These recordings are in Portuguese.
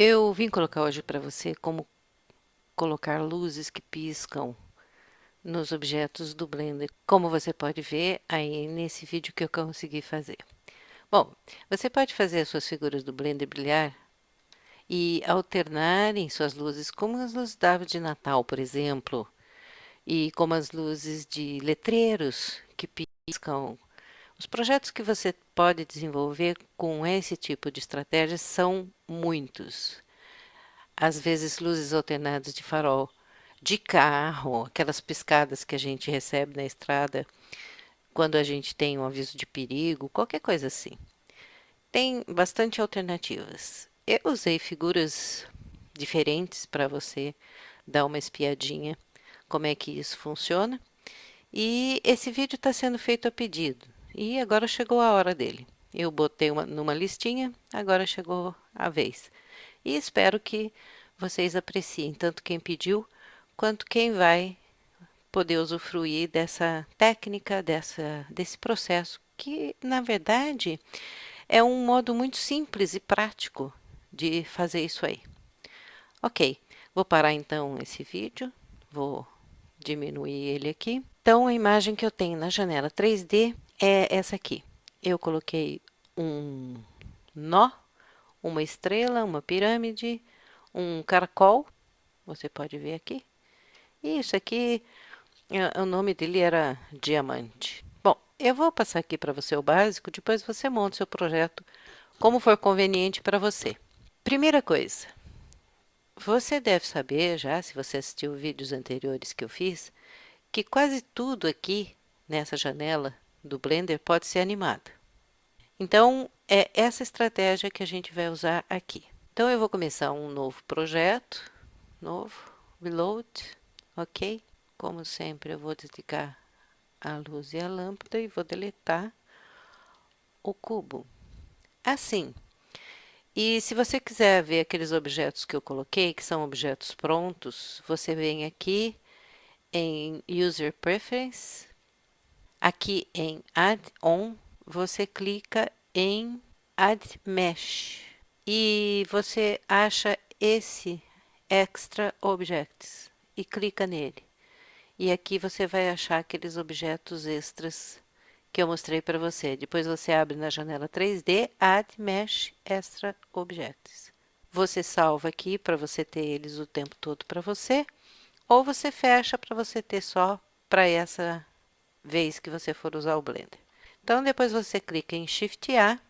Eu vim colocar hoje para você como colocar luzes que piscam nos objetos do Blender, como você pode ver aí nesse vídeo que eu consegui fazer. Bom, você pode fazer as suas figuras do Blender brilhar e alternarem suas luzes, como as luzes da árvore de Natal, por exemplo, e como as luzes de letreiros que piscam. Os projetos que você pode desenvolver com esse tipo de estratégia são muitos. Às vezes, luzes alternadas de farol de carro, aquelas piscadas que a gente recebe na estrada quando a gente tem um aviso de perigo, qualquer coisa assim. Tem bastante alternativas. Eu usei figuras diferentes para você dar uma espiadinha como é que isso funciona. E esse vídeo está sendo feito a pedido. E agora chegou a hora dele. Eu botei numa listinha, agora chegou a vez. E espero que vocês apreciem, tanto quem pediu quanto quem vai poder usufruir dessa técnica, desse processo, que na verdade é um modo muito simples e prático de fazer isso aí. Ok, vou parar então esse vídeo, vou diminuir ele aqui. Então, a imagem que eu tenho na janela 3D é essa aqui. Eu coloquei um nó, uma estrela, uma pirâmide, um caracol, você pode ver aqui. E isso aqui, o nome dele era diamante. Bom, eu vou passar aqui para você o básico, depois você monta o seu projeto como for conveniente para você. Primeira coisa, você deve saber já, se você assistiu vídeos anteriores que eu fiz, que quase tudo aqui nessa janela do Blender pode ser animado. Então, é essa estratégia que a gente vai usar aqui. Então, eu vou começar um novo projeto, novo, reload, ok? Como sempre, eu vou desligar a luz e a lâmpada e vou deletar o cubo. Assim. E se você quiser ver aqueles objetos que eu coloquei, que são objetos prontos, você vem aqui em User Preference, aqui em Add-on, você clica em Add Mesh e você acha esse Extra Objects e clica nele. E aqui você vai achar aqueles objetos extras que eu mostrei para você. Depois você abre na janela 3D, Add Mesh Extra Objects. Você salva aqui para você ter eles o tempo todo para você, ou você fecha para você ter só para essa vez que você for usar o Blender. Então, depois você clica em Shift A,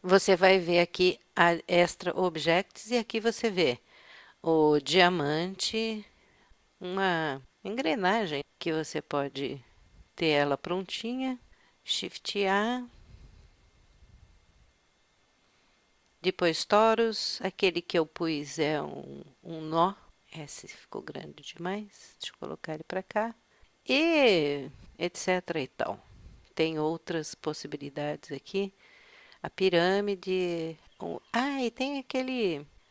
você vai ver aqui a Extra Objects e aqui você vê o diamante, uma engrenagem que você pode ter ela prontinha. Shift A, depois Torus, aquele que eu pus é um nó, esse ficou grande demais, deixa eu colocar ele para cá, e etc e tal. Tem outras possibilidades aqui, a pirâmide, e tem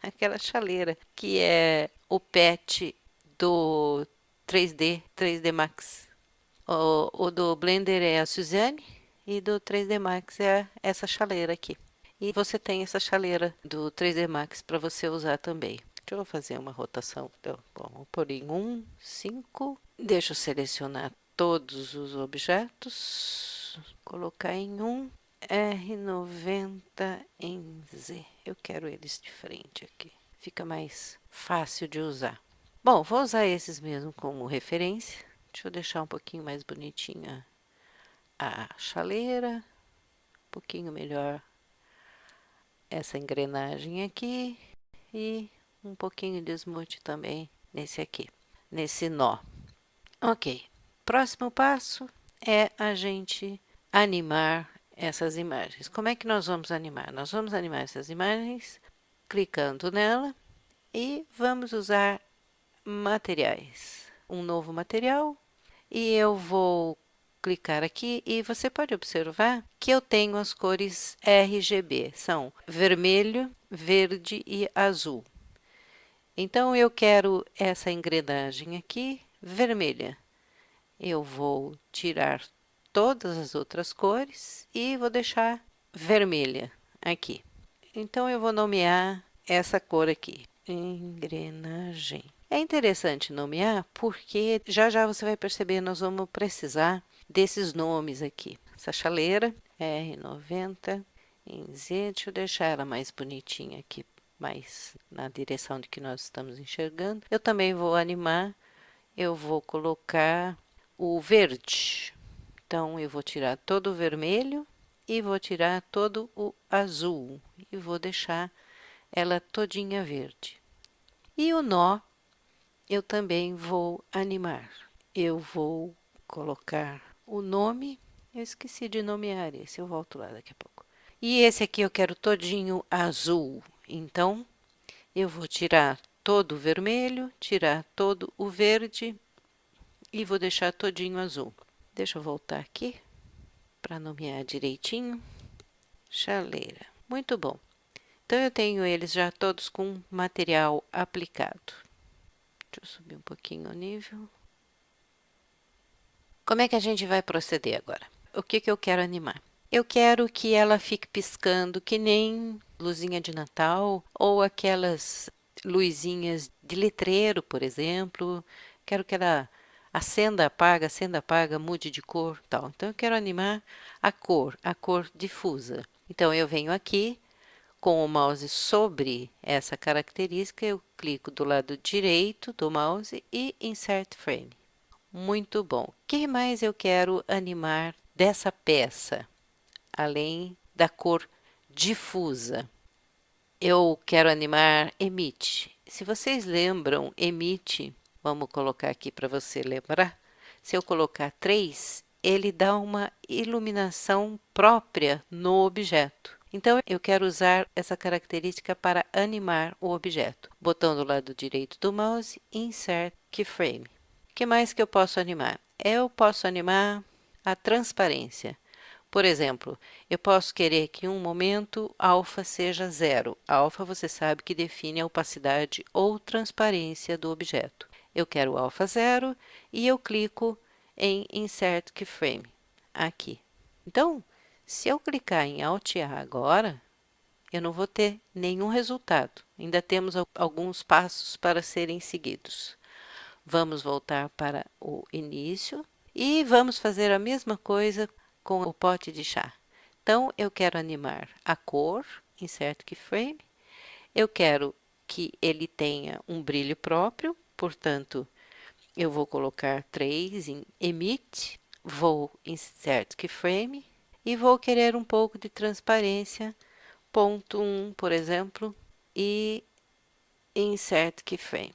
aquela chaleira, que é o pet do 3D Max. O do Blender é a Suzanne e do 3D Max é essa chaleira aqui. E você tem essa chaleira do 3D Max para você usar também. Deixa eu fazer uma rotação. Então, bom, vou pôr em 1, 5. Deixa eu selecionar todos os objetos. Colocar em 1. R90 em Z. Eu quero eles de frente aqui. Fica mais fácil de usar. Bom, vou usar esses mesmo como referência. Deixa eu deixar um pouquinho mais bonitinha a chaleira, um pouquinho melhor essa engrenagem aqui e um pouquinho de smooth também nesse aqui, nesse nó. Ok, próximo passo é a gente animar essas imagens. Como é que nós vamos animar? Nós vamos animar essas imagens clicando nela e vamos usar materiais. Um novo material e eu vou clicar aqui e você pode observar que eu tenho as cores RGB, são vermelho, verde e azul. Então eu quero essa engrenagem aqui vermelha. Eu vou tirar todas as outras cores e vou deixar vermelha aqui. Então eu vou nomear essa cor aqui, engrenagem. É interessante nomear porque já já você vai perceber, nós vamos precisar desses nomes aqui. Essa chaleira, R90 em Z, deixa eu deixar ela mais bonitinha aqui, mais na direção de que nós estamos enxergando. Eu também vou animar, eu vou colocar o verde. Então, eu vou tirar todo o vermelho e vou tirar todo o azul e vou deixar ela todinha verde. E o nó eu também vou animar. Eu vou colocar o nome, eu esqueci de nomear esse, eu volto lá daqui a pouco. E esse aqui eu quero todinho azul, então eu vou tirar todo o vermelho, tirar todo o verde e vou deixar todinho azul. Deixa eu voltar aqui para nomear direitinho. Chaleira. Muito bom. Então, eu tenho eles já todos com material aplicado. Deixa eu subir um pouquinho o nível. Como é que a gente vai proceder agora? O que eu quero animar? Eu quero que ela fique piscando que nem luzinha de Natal ou aquelas luzinhas de letreiro, por exemplo. Quero que ela acenda, apaga, mude de cor, tal. Então, eu quero animar a cor difusa. Então, eu venho aqui com o mouse sobre essa característica, eu clico do lado direito do mouse e Insert Frame. Muito bom. O que mais eu quero animar dessa peça, além da cor difusa? Eu quero animar Emit. Se vocês lembram, Emit, vamos colocar aqui para você lembrar. Se eu colocar 3, ele dá uma iluminação própria no objeto. Então, eu quero usar essa característica para animar o objeto. Botão do lado direito do mouse, Insert Keyframe. O que mais que eu posso animar? Eu posso animar a transparência. Por exemplo, eu posso querer que em um momento alfa seja 0. Alfa você sabe que define a opacidade ou transparência do objeto. Eu quero alfa 0 e eu clico em Insert Keyframe, aqui. Então, se eu clicar em Alt A agora, eu não vou ter nenhum resultado. Ainda temos alguns passos para serem seguidos. Vamos voltar para o início e vamos fazer a mesma coisa com o pote de chá. Então, eu quero animar a cor, Insert Keyframe. Eu quero que ele tenha um brilho próprio, portanto, eu vou colocar 3 em Emit, vou Insert Keyframe e vou querer um pouco de transparência, ponto 1, por exemplo, e Insert Keyframe.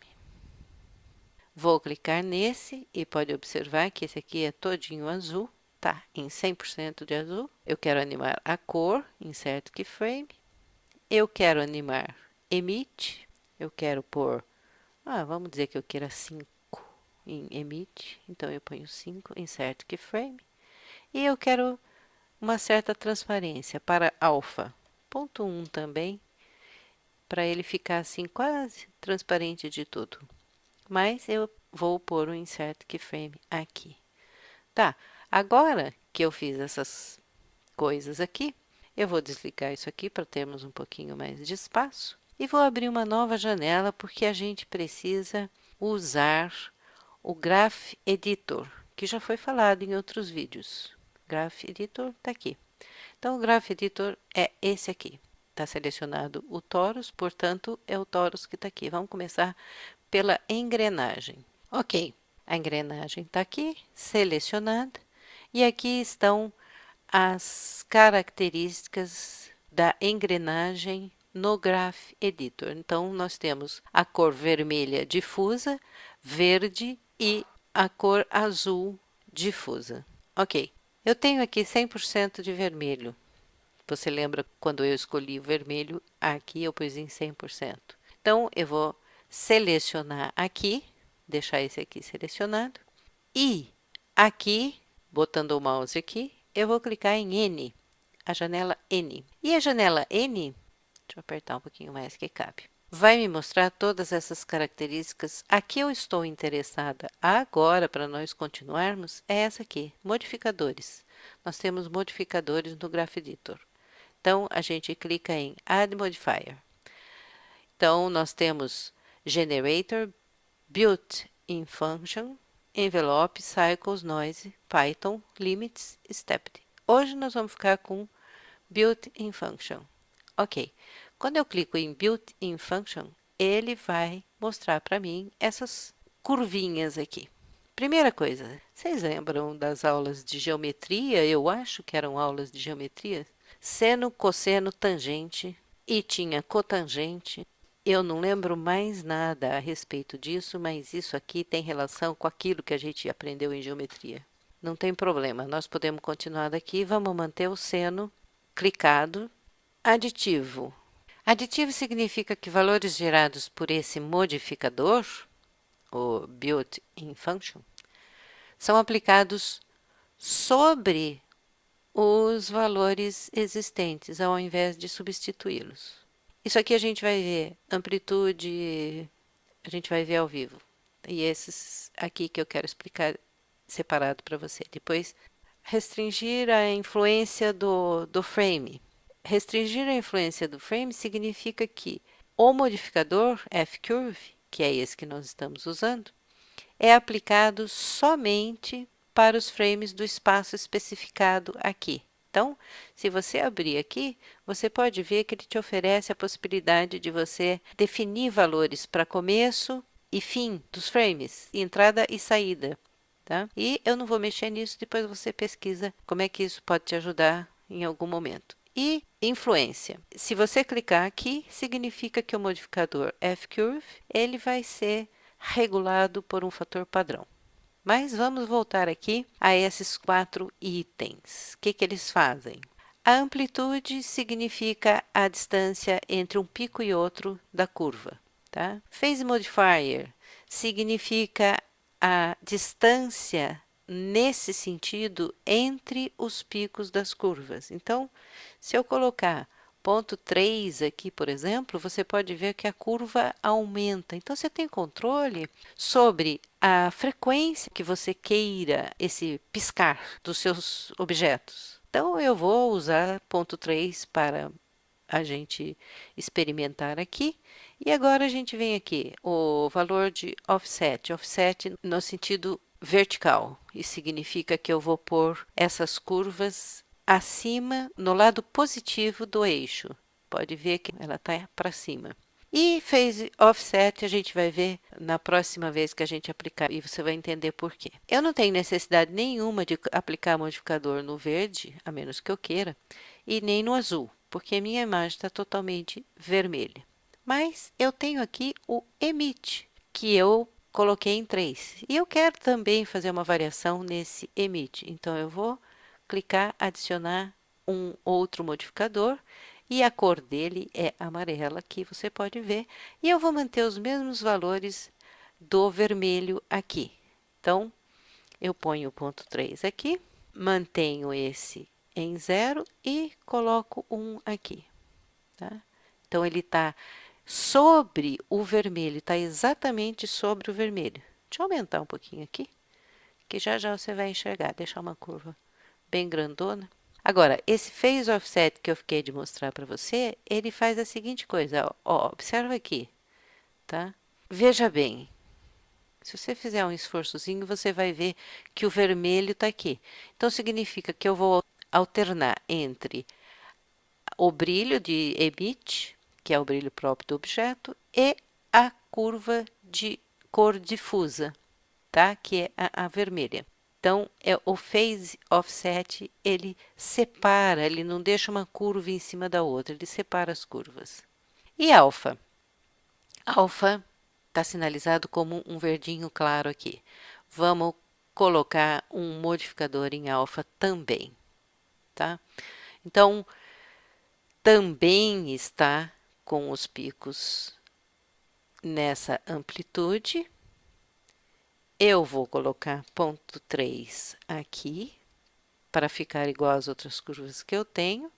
Vou clicar nesse e pode observar que esse aqui é todinho azul, tá em 100% de azul. Eu quero animar a cor, Insert Keyframe. Eu quero animar Emit, eu quero pôr, vamos dizer que eu queira 5 em Emit, então eu ponho 5, Insert Keyframe. E eu quero uma certa transparência para alfa, ponto 1 também, para ele ficar assim quase transparente de tudo. Mas eu vou pôr o Insert Keyframe aqui. Tá, agora que eu fiz essas coisas aqui, eu vou desligar isso aqui para termos um pouquinho mais de espaço. E vou abrir uma nova janela porque a gente precisa usar o Graph Editor, que já foi falado em outros vídeos. Graph Editor está aqui. Então, o Graph Editor é esse aqui. Está selecionado o torus, portanto, é o torus que está aqui. Vamos começar pela engrenagem. Ok, a engrenagem está aqui, selecionada, e aqui estão as características da engrenagem no Graph Editor. Então, nós temos a cor vermelha difusa, verde e a cor azul difusa. Ok, eu tenho aqui 100% de vermelho. Você lembra quando eu escolhi o vermelho? Aqui eu pus em 100%. Então, eu vou selecionar aqui, deixar esse aqui selecionado. E aqui, botando o mouse aqui, eu vou clicar em N, a janela N. E a janela N, deixa eu apertar um pouquinho mais que cabe, vai me mostrar todas essas características. Aqui eu estou interessada agora, para nós continuarmos, é essa aqui, modificadores. Nós temos modificadores no Graph Editor. Então, a gente clica em Add Modifier. Então, nós temos Generator, Built-in Function, Envelope, Cycles, Noise, Python, Limits, Stepped. Hoje nós vamos ficar com Built-in Function. Ok. Quando eu clico em Built-in Function, ele vai mostrar para mim essas curvinhas aqui. Primeira coisa, vocês lembram das aulas de geometria? Eu acho que eram aulas de geometria. Seno, cosseno, tangente e tinha cotangente. Eu não lembro mais nada a respeito disso, mas isso aqui tem relação com aquilo que a gente aprendeu em geometria. Não tem problema, nós podemos continuar daqui. Vamos manter o seno clicado. Aditivo. Aditivo significa que valores gerados por esse modificador, o built-in function, são aplicados sobre os valores existentes, ao invés de substituí-los. Isso aqui a gente vai ver amplitude, a gente vai ver ao vivo. E esses aqui que eu quero explicar separado para você. Depois, restringir a influência do frame. Restringir a influência do frame significa que o modificador fcurve, que é esse que nós estamos usando, é aplicado somente para os frames do espaço especificado aqui. Então, se você abrir aqui, você pode ver que ele te oferece a possibilidade de você definir valores para começo e fim dos frames, entrada e saída. Tá? E eu não vou mexer nisso, depois você pesquisa como é que isso pode te ajudar em algum momento. E influência. Se você clicar aqui, significa que o modificador fcurve, ele vai ser regulado por um fator padrão. Mas vamos voltar aqui a esses 4 itens. O que eles fazem? A amplitude significa a distância entre um pico e outro da curva. Tá? Phase modifier significa a distância nesse sentido entre os picos das curvas. Então, se eu colocar ponto 3 aqui, por exemplo, você pode ver que a curva aumenta. Então, você tem controle sobre a frequência que você queira esse piscar dos seus objetos. Então, eu vou usar ponto 3 para a gente experimentar aqui. E agora a gente vem aqui, o valor de offset. Offset no sentido vertical. Isso significa que eu vou pôr essas curvas acima, no lado positivo do eixo. Pode ver que ela está para cima. E phase offset a gente vai ver na próxima vez que a gente aplicar e você vai entender por quê. Eu não tenho necessidade nenhuma de aplicar modificador no verde, a menos que eu queira, e nem no azul, porque a minha imagem está totalmente vermelha. Mas eu tenho aqui o emit, que eu coloquei em 3. E eu quero também fazer uma variação nesse emit. Então, eu vou clicar, adicionar um outro modificador e a cor dele é amarela, aqui você pode ver. E eu vou manter os mesmos valores do vermelho aqui. Então, eu ponho o ponto 3 aqui, mantenho esse em 0 e coloco 1 aqui. Tá? Então, ele está sobre o vermelho, está exatamente sobre o vermelho. Deixa eu aumentar um pouquinho aqui, que já já você vai enxergar, deixar uma curva bem grandona. Agora, esse phase offset que eu fiquei de mostrar para você, ele faz a seguinte coisa, ó, observa aqui, tá? Veja bem, se você fizer um esforçozinho, você vai ver que o vermelho está aqui. Então, significa que eu vou alternar entre o brilho de emit, que é o brilho próprio do objeto, e a curva de cor difusa, tá? Que é a vermelha. Então, o phase offset, ele separa, ele não deixa uma curva em cima da outra, ele separa as curvas. E alfa? Alfa está sinalizado como um verdinho claro aqui. Vamos colocar um modificador em alfa também, tá? Então, também está com os picos nessa amplitude. Eu vou colocar ponto 3 aqui, para ficar igual às outras curvas que eu tenho.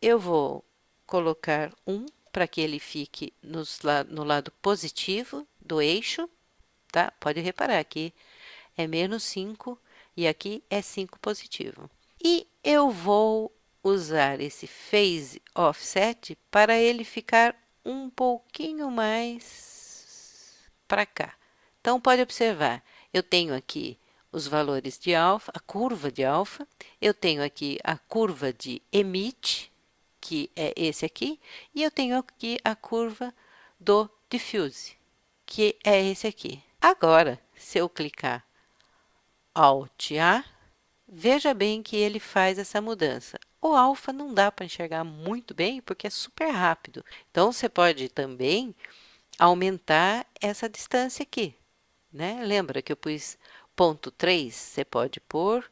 Eu vou colocar 1 para que ele fique no lado positivo do eixo, tá? Pode reparar aqui é menos 5 e aqui é 5 positivo. E eu vou usar esse phase offset para ele ficar um pouquinho mais para cá. Então, pode observar, eu tenho aqui os valores de alfa, a curva de alfa, eu tenho aqui a curva de emit, que é esse aqui, e eu tenho aqui a curva do diffuse, que é esse aqui. Agora, se eu clicar Alt A, veja bem que ele faz essa mudança. O alfa não dá para enxergar muito bem porque é super rápido. Então, você pode também aumentar essa distância aqui, né? Lembra que eu pus ponto 3, você pode pôr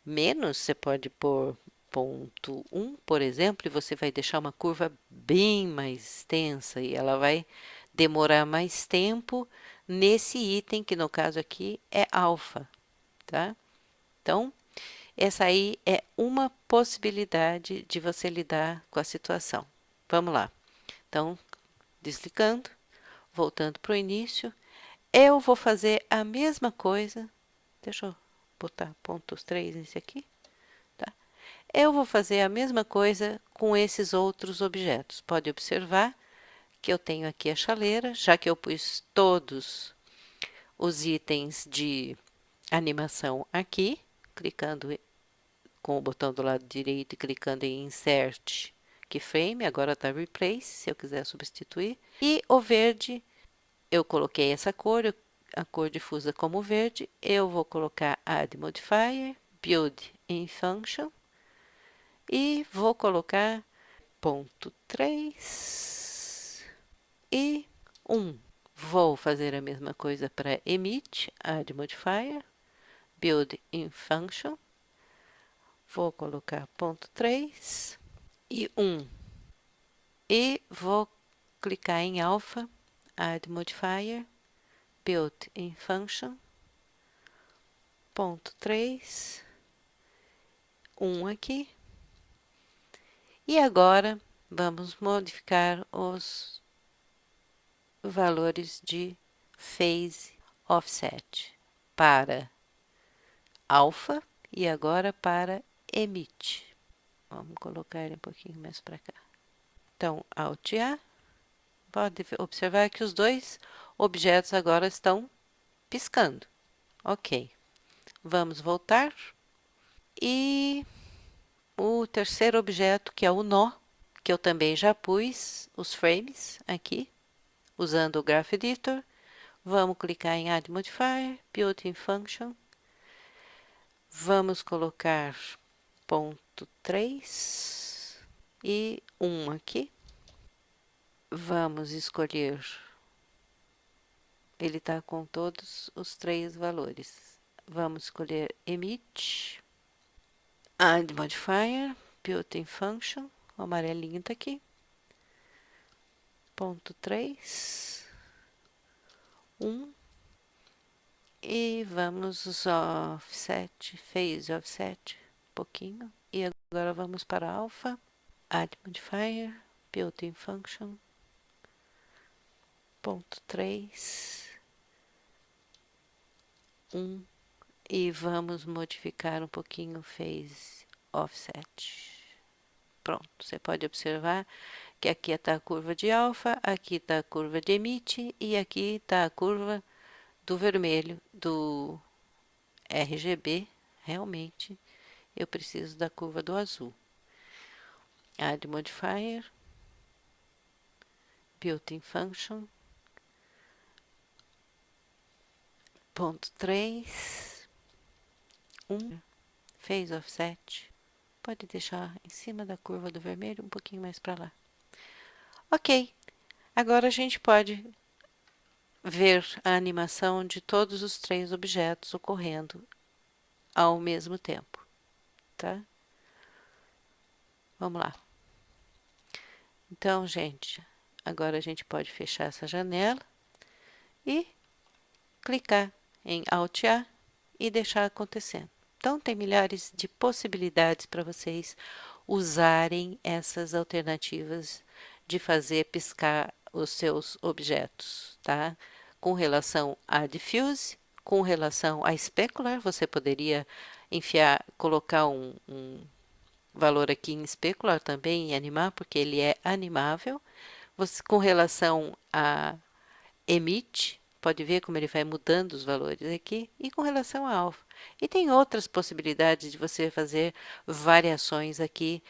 menos, você pode pôr ponto 1, por exemplo, e você vai deixar uma curva bem mais extensa e ela vai demorar mais tempo nesse item, que no caso aqui é alfa, tá? Então, essa aí é uma possibilidade de você lidar com a situação. Vamos lá. Então, desligando, voltando para o início, eu vou fazer a mesma coisa. Deixa eu botar pontos 3 nesse aqui. Tá? Eu vou fazer a mesma coisa com esses outros objetos. Pode observar que eu tenho aqui a chaleira, já que eu pus todos os itens de animação aqui, clicando com o botão do lado direito e clicando em Insert Keyframe, agora está Replace, se eu quiser substituir. E o verde, eu coloquei essa cor, a cor difusa como verde, eu vou colocar Add Modifier, Build in Function, e vou colocar ponto 3 e 1. Vou fazer a mesma coisa para Emit, Add Modifier, Build in Function, vou colocar ponto 3 e 1. E vou clicar em Alpha, Add Modifier, Build in Function, ponto 3, 1 aqui. E agora, vamos modificar os valores de Phase Offset para Alpha e agora para Emit. Vamos colocar ele um pouquinho mais para cá. Então, Alt A, pode observar que os dois objetos agora estão piscando. Ok. Vamos voltar. E o terceiro objeto, que é o nó, que eu também já pus os frames aqui, usando o Graph Editor. Vamos clicar em Add Modifier, Build in Function. Vamos colocar ponto 3 e 1 aqui. Vamos escolher, ele está com todos os 3 valores. Vamos escolher Emit, Add Modifier, Built in Function, o amarelinho está aqui. Ponto 3, 1. E vamos offset, phase offset, um pouquinho. E agora vamos para alpha, Add Modifier, Built in Function, ponto 3, 1. E vamos modificar um pouquinho o phase offset. Pronto, você pode observar que aqui está a curva de alfa, aqui está a curva de emit e aqui está a curva do vermelho, do RGB. Realmente, eu preciso da curva do azul. Add Modifier, Built in Function, ponto 3, 1, Phase Offset. Pode deixar em cima da curva do vermelho, um pouquinho mais para lá. Ok, agora a gente pode ver a animação de todos os 3 objetos ocorrendo ao mesmo tempo, tá? Vamos lá. Então, gente, agora a gente pode fechar essa janela e clicar em Alt A e deixar acontecendo. Então, tem milhares de possibilidades para vocês usarem essas alternativas de fazer piscar os seus objetos, tá? Com relação a diffuse, com relação a specular, você poderia colocar um valor aqui em specular também e animar, porque ele é animável. Com relação a emit, pode ver como ele vai mudando os valores aqui, e com relação a alfa. E tem outras possibilidades de você fazer variações aqui,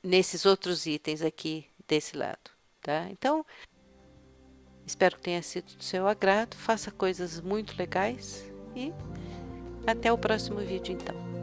nesses outros itens aqui desse lado, tá? Então, espero que tenha sido do seu agrado, faça coisas muito legais e até o próximo vídeo então.